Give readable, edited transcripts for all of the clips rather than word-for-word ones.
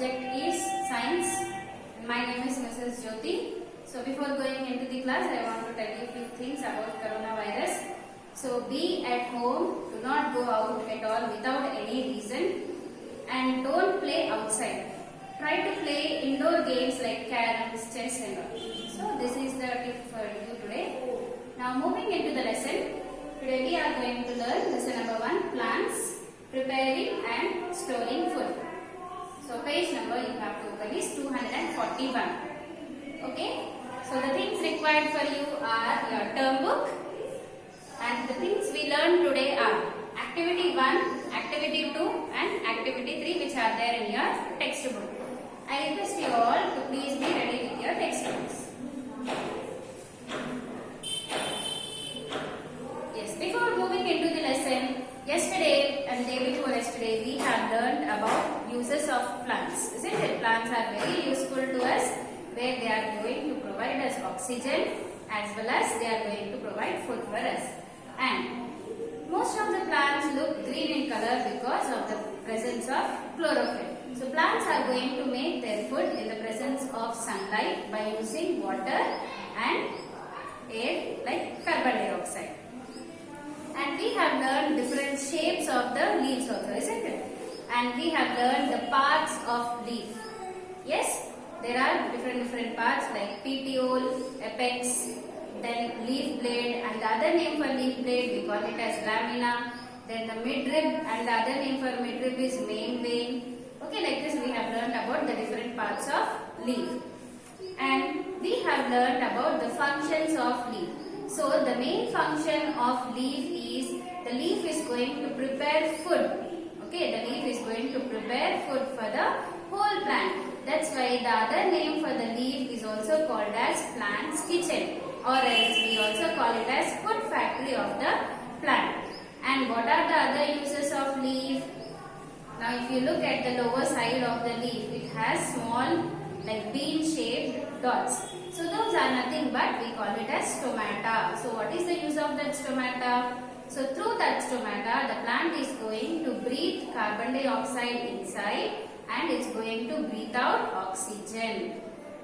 subject is science. My name is Mrs. Jyoti. So before going into the class, I want to tell you a few things about coronavirus. So be at home, do not go out at all without any reason, and don't play outside. Try to play indoor games like caroms, chess and all. So this is the tip for you today. Now moving into the lesson, today we are going to learn lesson number 1, plants, preparing and storing food. So page number you have to open is 241. Okay. So the things required for you are your term book, and the things we learned today are activity 1, activity 2 and activity 3 which are there in your textbook. I request you all to please be ready with your textbooks. Yes, before moving into the lesson, yesterday and day before yesterday we have learned about uses of plants. Isn't it? Plants are very useful to us, where they are going to provide us oxygen as well as they are going to provide food for us. And most of the plants look green in color because of the presence of chlorophyll. So plants are going to make their food in the presence of sunlight by using water and air like carbon dioxide. And we have learned different shapes of the leaves also, isn't it? And we have learned the parts of leaf. Yes, there are different parts like petiole, apex, then leaf blade, and the other name for leaf blade we call it as lamina. Then the midrib, and the other name for midrib is main vein. Okay, like this we have learned about the different parts of leaf. And we have learned about the functions of leaf. So the main function of leaf is, the leaf is going to prepare food. Okay, the leaf is going to prepare food for the whole plant. That's why the other name for the leaf is also called as plant's kitchen, or else we also call it as food factory of the plant. And what are the other uses of leaf? Now if you look at the lower side of the leaf, it has small like bean shaped dots. So those are nothing but we call it as stomata. So what is the use of that stomata? So through that stomata, the plant is going to breathe carbon dioxide inside and it's going to breathe out oxygen.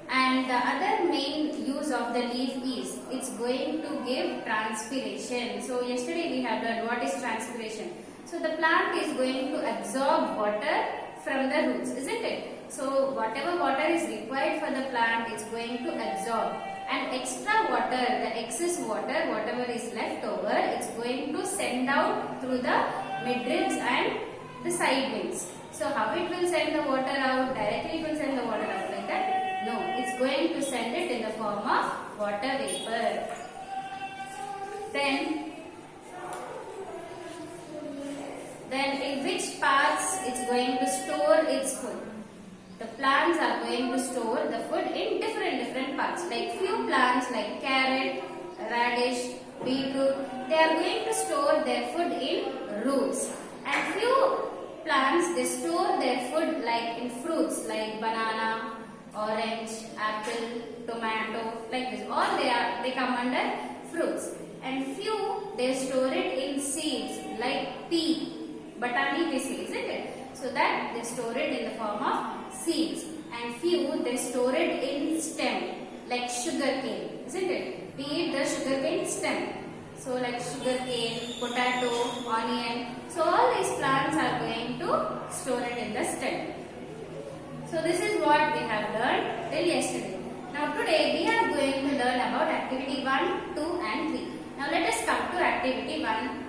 And the other main use of the leaf is, it's going to give transpiration. So yesterday we have learned what is transpiration. So the plant is going to absorb water from the roots, isn't it? So whatever water is required for the plant, it's going to absorb. And extra water, the excess water, whatever is left over, it's going to send out through the midribs and the side wings. So how it will send the water out? Directly it will send the water out like that? No, it's going to send it in the form of water vapor. Then in which parts it's going to store its food? The plants are going to store the food in different parts. Like few plants like carrot, radish, beetroot, they are going to store their food in roots. And few plants, they store their food like in fruits like banana, orange, apple, tomato, like this. All they come under fruits. And few, they store it in seeds like pea, batani we say, isn't it? So that they store it in the form of seeds. And few, they store it in stem like sugar cane, isn't it? Be it the sugar cane stem. So like sugar cane, potato, onion. So all these plants are going to store it in the stem. So this is what we have learned till yesterday. Now today we are going to learn about activity 1, 2 and 3. Now let us come to activity 1.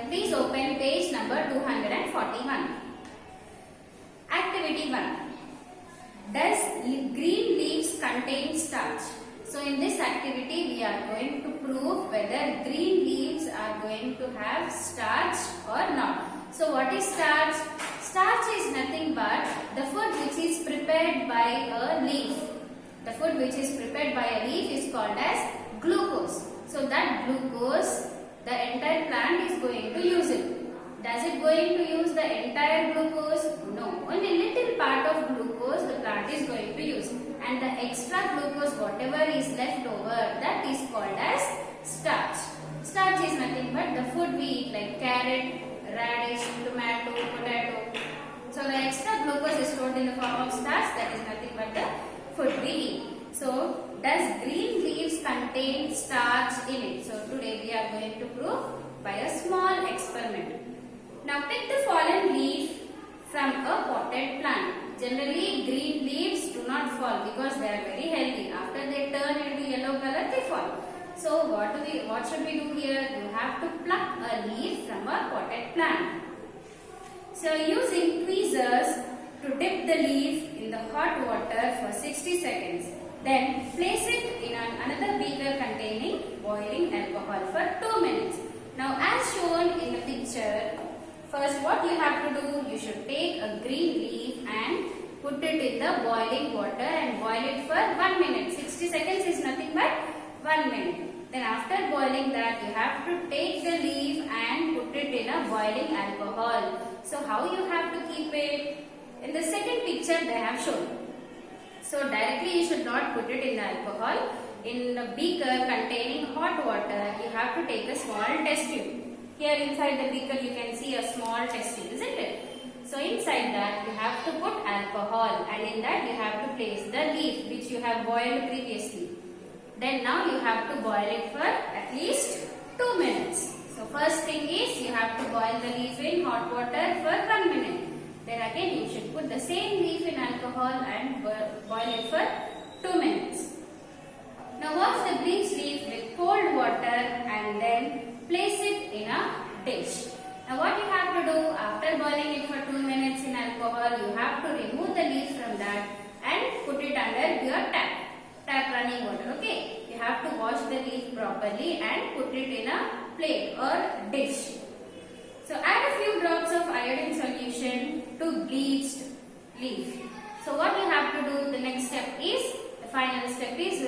Please open page number 241. Activity 1. Does green leaves contain starch? So in this activity we are going to prove whether green leaves are going to have starch or not. So what is starch? Starch is nothing but the food which is prepared by a leaf. The food which is prepared by a leaf is called as glucose. So that glucose, the entire plant is going to use it. Does it going to use the entire glucose? No. Only little part of glucose the plant is going to use. And the extra glucose, whatever is left over, that is called as starch. Starch is nothing but the food we eat like carrot, radish, tomato, potato. So the extra glucose is stored in the form of starch, that is nothing but the food we eat. So does green leaves contain starch in it? So today we are going to prove by a small experiment. Now pick the fallen leaf from a potted plant. Generally green leaves do not fall because they are very healthy. After they turn into yellow color, they fall. So what should we do here? You have to pluck a leaf from a potted plant. So using tweezers to dip the leaf in the hot water for 60 seconds. Then place it in another beaker containing boiling alcohol for 2 minutes. Now as shown in the picture, first what you have to do, you should take a green leaf and put it in the boiling water and boil it for 1 minute. 60 seconds is nothing but 1 minute. Then after boiling that, you have to take the leaf and put it in a boiling alcohol. So how you have to keep it? In the second picture they have shown. So directly you should not put it in the alcohol. In a beaker containing hot water, you have to take a small test tube. Here inside the beaker you can see a small test tube, isn't it? So inside that you have to put alcohol, and in that you have to place the leaf which you have boiled previously. Then now you have to boil it for at least 2 minutes. So first thing is you have to boil the leaf in hot water for 1 minute. Then again you should put the same leaf in alcohol and boil it for 2 minutes. Now wash the bleached leaf with cold water and then place it in a dish. Now what you have to do, after boiling it for 2 minutes in alcohol, you have to remove the leaf from that and put it under your tap running water. Okay, you have to wash the leaf properly and put it in a plate or dish. So add a few drops of iodine solution to bleached leaf. So what you have to do, the next step is, the final step is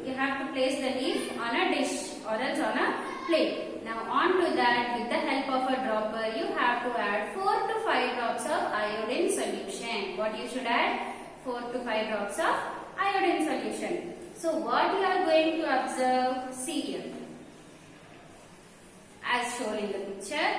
you have to place the leaf on a dish or else on a plate. Now on to that, with the help of a dropper, you have to add 4 to 5 drops of iodine solution. What you should add? 4 to 5 drops of iodine solution. So what you are going to observe, see here. As shown in the picture,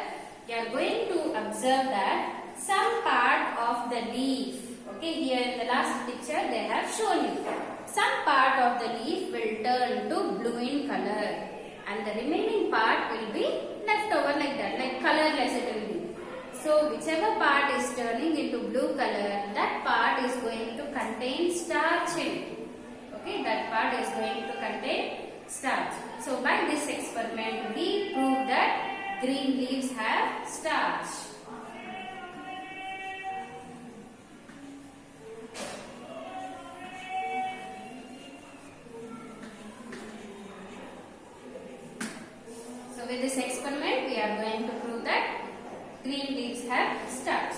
you are going to observe that some part of the leaf, okay, here in the last picture they have shown you, some part of the leaf will turn to blue in color and the remaining part will be left over like that, like colorless it will be. So whichever part is turning into blue color, that part is going to contain starch in it. Okay, that part is going to contain starch. So by this experiment we prove that green leaves have starch. So with this experiment we are going to prove that green leaves have starch.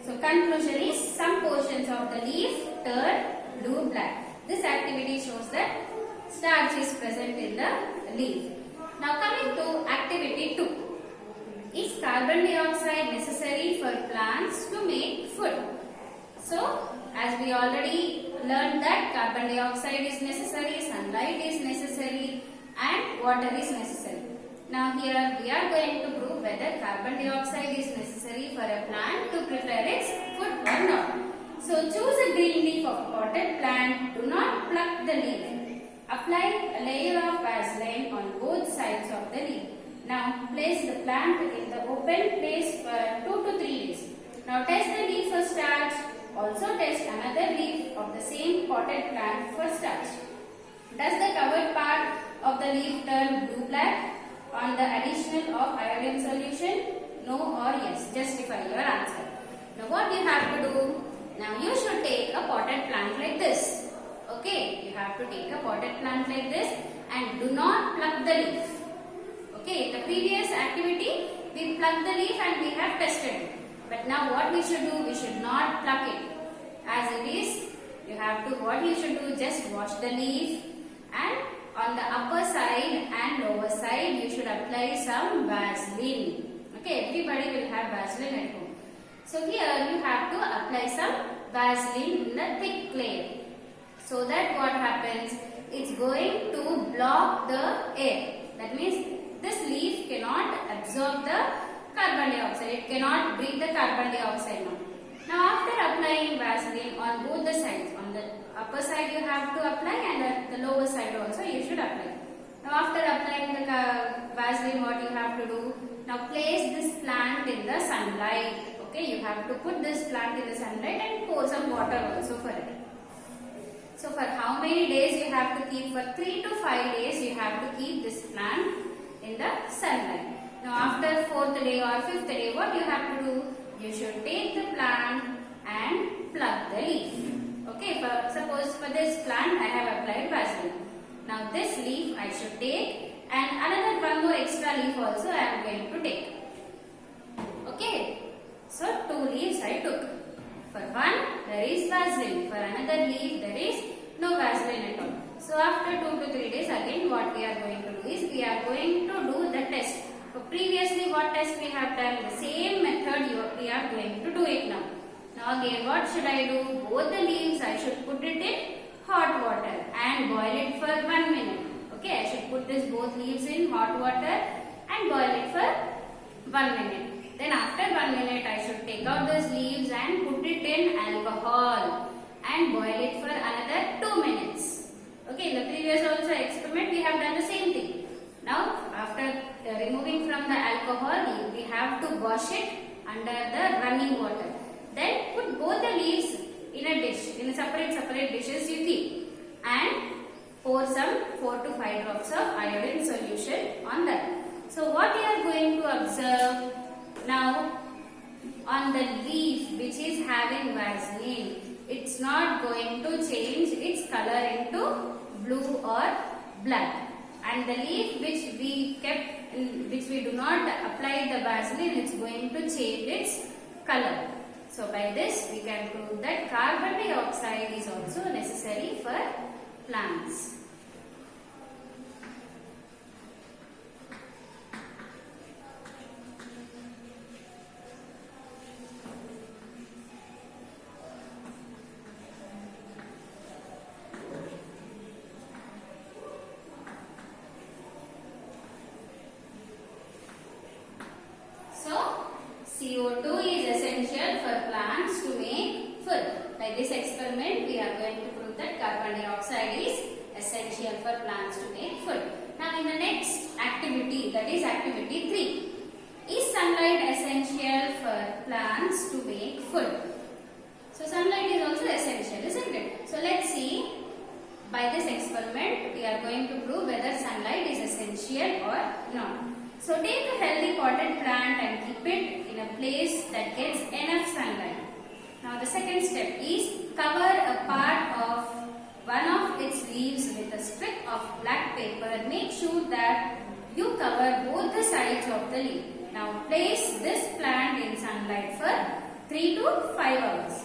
So conclusion is, some portions of the leaf turn blue-black. This activity shows that starch is present in the leaf. Now coming to activity 2. Is carbon dioxide necessary for plants to make food? So as we already learned that carbon dioxide is necessary, sunlight is necessary and water is necessary. Now here we are going to prove whether carbon dioxide is necessary for a plant to prepare its food or not. So choose a green leaf of potted plant. Do not pluck the leaf. Apply a layer of Vaseline on both sides of the leaf. Now place the plant in the open place for 2 to 3 days. Now test the leaf for starch. Also test another leaf of the same potted plant for starch. Does the covered part of the leaf turn blue-black on the addition of iodine solution? No or yes. Justify your answer. Now what you have to do? Now you should take a potted plant like this. Okay, you have to take a potted plant like this and do not pluck the leaf. Okay, the previous activity we plucked the leaf and we have tested it. But now what we should do? We should not pluck it. As it is, you have to, what you should do, just wash the leaf and on the upper side and lower side you should apply some Vaseline. Okay, everybody will have Vaseline at home. So here you have to apply some Vaseline in the thick layer. So that what happens, it's going to block the air. That means this leaf cannot absorb the carbon dioxide. It cannot breathe the carbon dioxide now. Now after applying Vaseline on both the sides, on the upper side you have to apply and at the lower side also you should apply. Now after applying the Vaseline, what you have to do? Now place this plant in the sunlight. Okay, you have to put this plant in the sunlight and pour some water also for it. So for how many days you have to keep? For 3 to 5 days you have to keep this plant in the sunlight. Now after 4th day or 5th day, what you have to do? You should take the plant and pluck the leaf. Okay, suppose for this plant I have applied Vaseline. Now this leaf I should take and another one more extra leaf also I am going to take. Okay, so 2 leaves I took. For one there is Vaseline, for another leaf there is no Vaseline at all. So after 2 to 3 days again what we are going to do is we are going to do the test. So previously what test we have done, the same method we are going to do it now. Now again what should I do? Both the leaves I should put it in hot water and boil it for 1 minute. Okay, I should put this both leaves in hot water and boil it for 1 minute. Then after 1 minute I should take out those leaves and put it in alcohol and boil it for another 2 minutes. Okay, in the previous also experiment we have done the same thing. Now after removing from the alcohol, we have to wash it under the running water. Then put both the leaves in a dish, in a separate dishes you keep, and pour some 4 to 5 drops of iodine solution on that. So what you are going to observe now, on the leaf which is having Vaseline, it's not going to change its color into blue or black. And the leaf which we kept, which we do not apply the Vaseline, it's going to change its color. So by this we can prove that carbon dioxide is also necessary for plants. CO2 is essential for plants to make food. By this experiment, we are going to prove that carbon dioxide is essential for plants to make food. Now, in the next activity, that is activity 3, is sunlight essential for plants to make food? So, sunlight is also essential, isn't it? So, let's see. By this experiment, we are going to prove whether sunlight is essential or not. So take a healthy potted plant and keep it in a place that gets enough sunlight. Now the second step is cover a part of one of its leaves with a strip of black paper. Make sure that you cover both the sides of the leaf. Now place this plant in sunlight for 3 to 5 hours.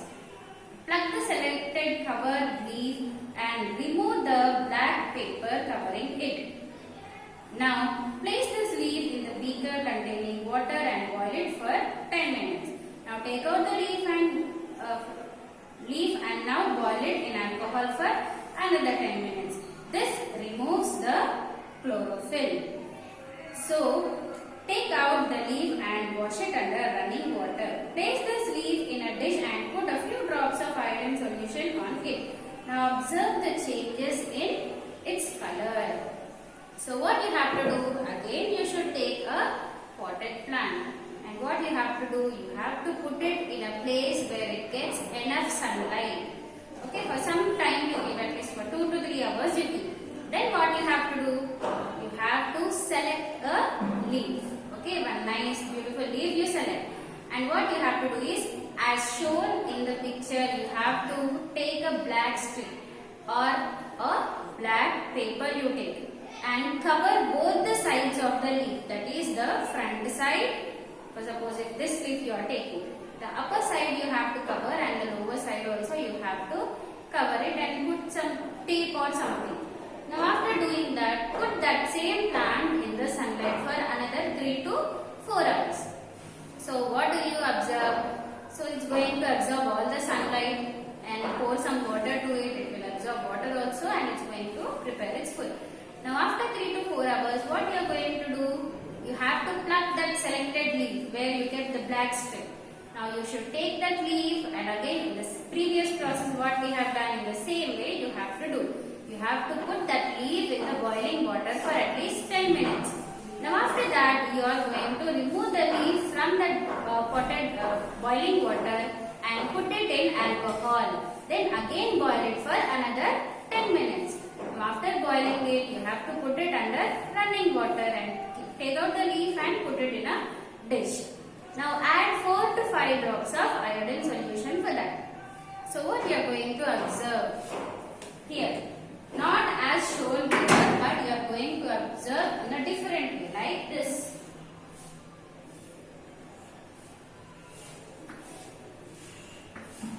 Pluck the selected covered leaf and remove the black paper covering it. Now place this leaf in the beaker containing water and boil it for 10 minutes. Now take out the leaf and now boil it in alcohol for another 10 minutes. This removes the chlorophyll. So take out the leaf and wash it under running water. Place this leaf in a dish and put a few drops of iodine solution on it. Now observe the changes in its color. So what you have to do, again you should take a potted plant, and what you have to do, you have to put it in a place where it gets enough sunlight. Okay, for some time you give, at least for 2 to 3 hours you keep. Then what you have to do, you have to select a leaf. Okay, one nice beautiful leaf you select. And what you have to do is, as shown in the picture, you have to take a black strip or a black paper you take and cover both the sides of the leaf, that is the front side. For suppose if this leaf you are taking, the upper side you have to cover and the lower side also you have to cover it and put some tape or something. Now after doing that, put that same plant in the sunlight for another 3 to 4 hours. So what do you observe? So it's going to absorb all the sunlight and pour some water to it. It will absorb water also and it's going to prepare its food. Now after 3 to 4 hours, what you are going to do? You have to pluck that selected leaf where you get the black strip Now you should take that leaf and again in the previous process what we have done in the same way you have to do. You have to put that leaf in the boiling water for at least 10 minutes. Now after that you are going to remove the leaf from that potted boiling water and put it in alcohol. Then again boil it for another 10 minutes. Now after boiling it you have to put it under running water and take out the leaf and put it in a dish. Now add 4 to 5 drops of iodine solution for that. So what you are going to observe here, not as shown here, but you are going to observe in a different way like this.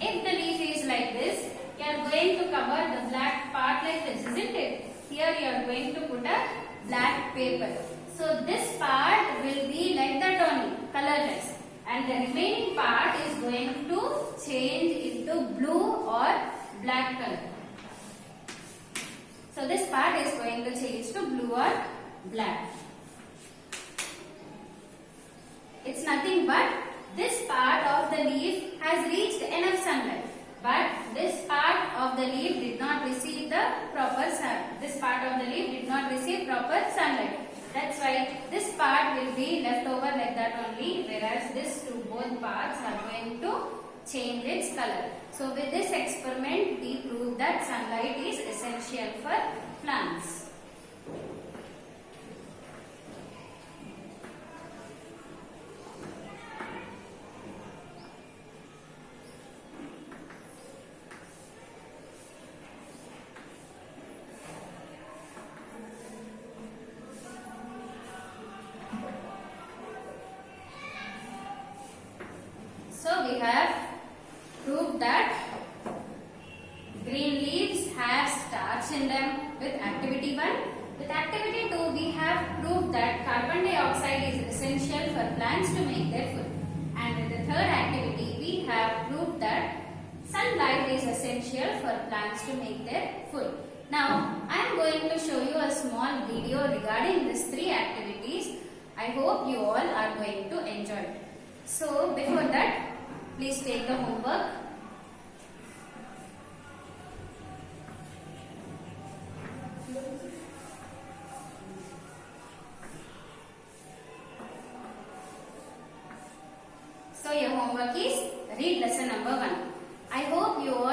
If the leaf is like this, you are going to cover the black part like this, isn't it? Here you are going to put a black paper. So this part will be like that only, colorless, and the remaining part is going to change into blue or black color. So this part is going to change to blue or black. It's nothing but this part of the leaf has reached enough sunlight, but this part of the leaf did not receive the proper sun. This part of the leaf did not receive proper sunlight. That's why this part will be left over like that only, whereas this two both parts are going to change its color. So with this experiment we proved that sunlight is essential for plants. So we have proved that green leaves have starch in them with activity 1. With activity 2 we have proved that carbon dioxide is essential for plants to make their food. And with the third activity we have proved that sunlight is essential for plants to make their food. Now I am going to show you a small video regarding these 3 activities. I hope you all are going to enjoy it. So before that, please take the homework. So your homework is read lesson number 1. I hope you all